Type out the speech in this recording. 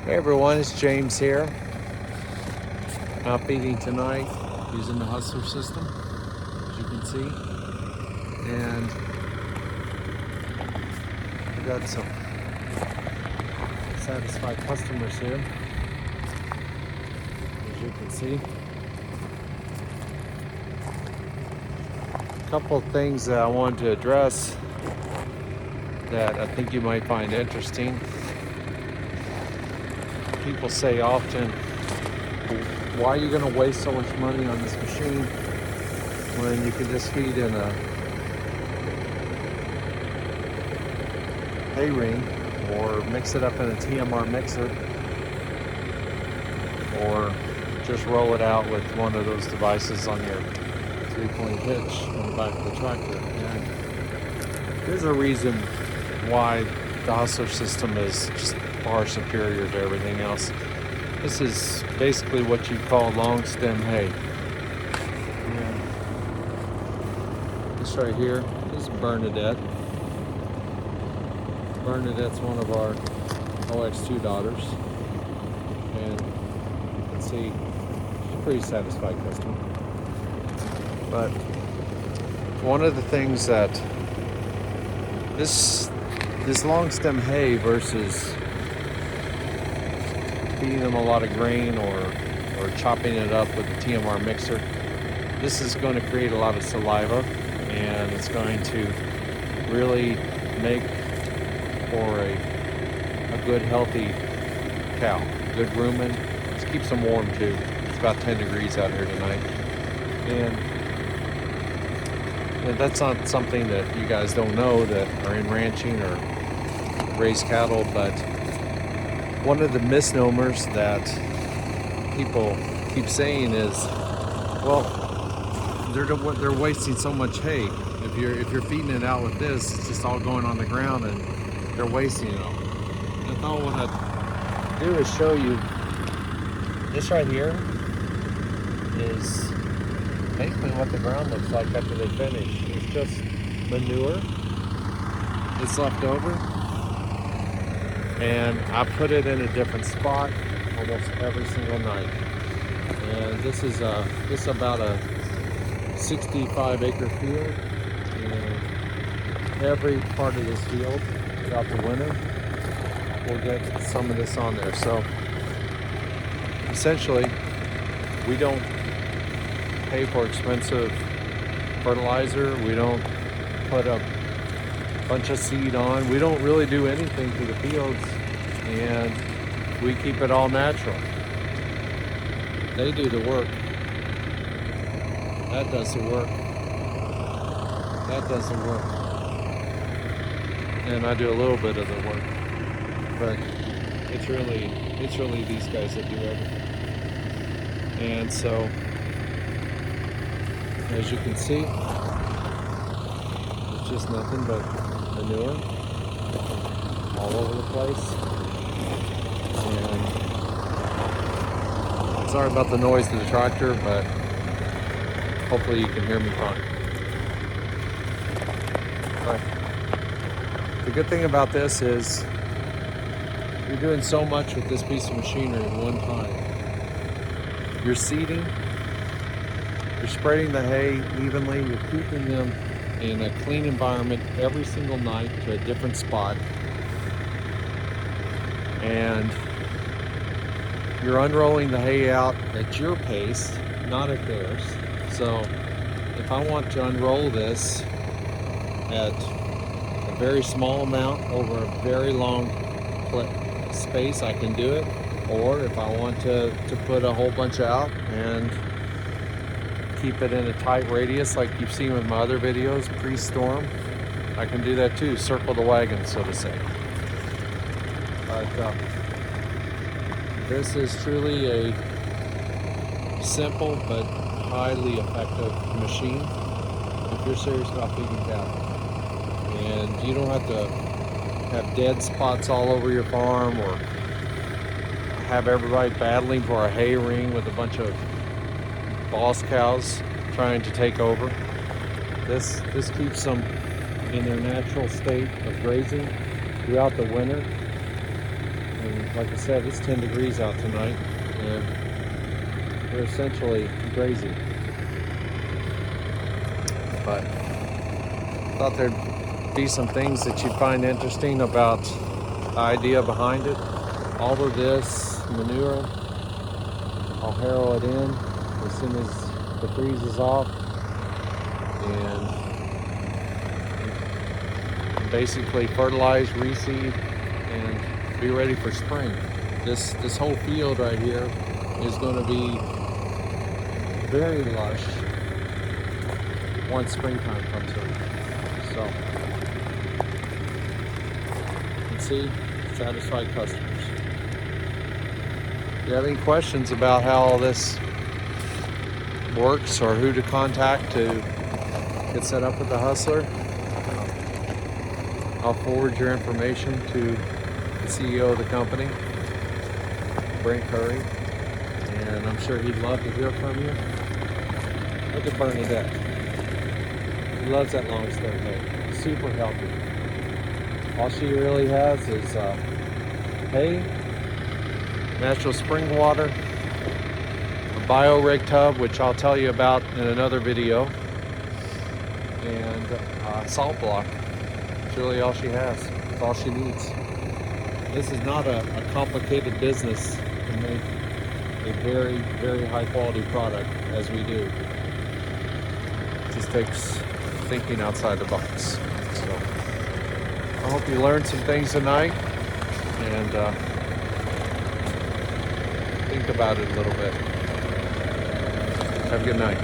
Hey everyone, it's James here. Out feeding tonight using the Hustler system, as you can see. And we got some satisfied customers here, as you can see. A couple of things that I wanted to address that I think you might find interesting. People say often, why are you going to waste so much money on this machine when you can just feed in a hay ring or mix it up in a TMR mixer or just roll it out with one of those devices on your 3-point hitch on the back of the tractor. And there's a reason why the Hustler system is just far superior to everything else. This is basically what you call long stem hay. And this right here is Bernadette. Bernadette's one of our OX2 daughters. And you can see she's a pretty satisfied customer. But one of the things that this long stem hay versus feeding them a lot of grain or chopping it up with a TMR mixer, this is going to create a lot of saliva, and it's going to really make for a good healthy cow, good rumen. It keeps them warm too. It's about 10 degrees out here tonight, and that's not something that you guys don't know that are in ranching or raise cattle, but one of the misnomers that people keep saying is, well, they're wasting so much hay. If you're feeding it out with this, it's just all going on the ground and they're wasting it all. I thought what I'd do is show you this right here is basically what the ground looks like after they finish. It's just manure. It's left over. And I put it in a different spot almost every single night. And this is about a 65-acre field. And every part of this field throughout the winter will get some of this on there. So essentially, we don't pay for expensive fertilizer. We don't put a bunch of seed on. We don't really do anything to the fields, and we keep it all natural. They do the work. That does the work. That does the work. And I do a little bit of the work. But it's really these guys that do everything. And so, as you can see, it's just nothing but manure all over the place. And sorry about the noise of the tractor, but hopefully you can hear me fine. But the good thing about this is you're doing so much with this piece of machinery at one time. You're seeding, you're spreading the hay evenly, you're keeping them in a clean environment every single night to a different spot, and you're unrolling the hay out at your pace, not at theirs. So if I want to unroll this at a very small amount over a very long space, I can do it. Or if I want to put a whole bunch out and keep it in a tight radius like you've seen with my other videos pre-storm, I can do that too, circle the wagon, so to say. But this is truly a simple but highly effective machine if you're serious about feeding cattle. And you don't have to have dead spots all over your farm or have everybody battling for a hay ring with a bunch of boss cows trying to take over. This keeps them in their natural state of grazing throughout the winter. And like I said, it's 10 degrees out tonight, and we're essentially grazing. But thought there'd be some things that you'd find interesting about the idea behind it. All of this manure, I'll harrow it in as soon as the freeze is off, and basically fertilize, reseed, and be ready for spring. This whole field right here is going to be very lush once springtime comes in. So, you can see satisfied customers. If you have any questions about how all this works or who to contact to get set up with the Hustler, I'll forward your information to the CEO of the company, Brent Curry, and I'm sure he'd love to hear from you. Look at Bernadette. He loves that long stem hay. Super healthy. All she really has is hay, natural spring water, a bio-rig tub, which I'll tell you about in another video, and a salt block. That's really all she has. That's all she needs. This is not a complicated business to make a very, very high quality product as we do. It just takes thinking outside the box. So I hope you learned some things tonight, and think about it a little bit. Have a good night.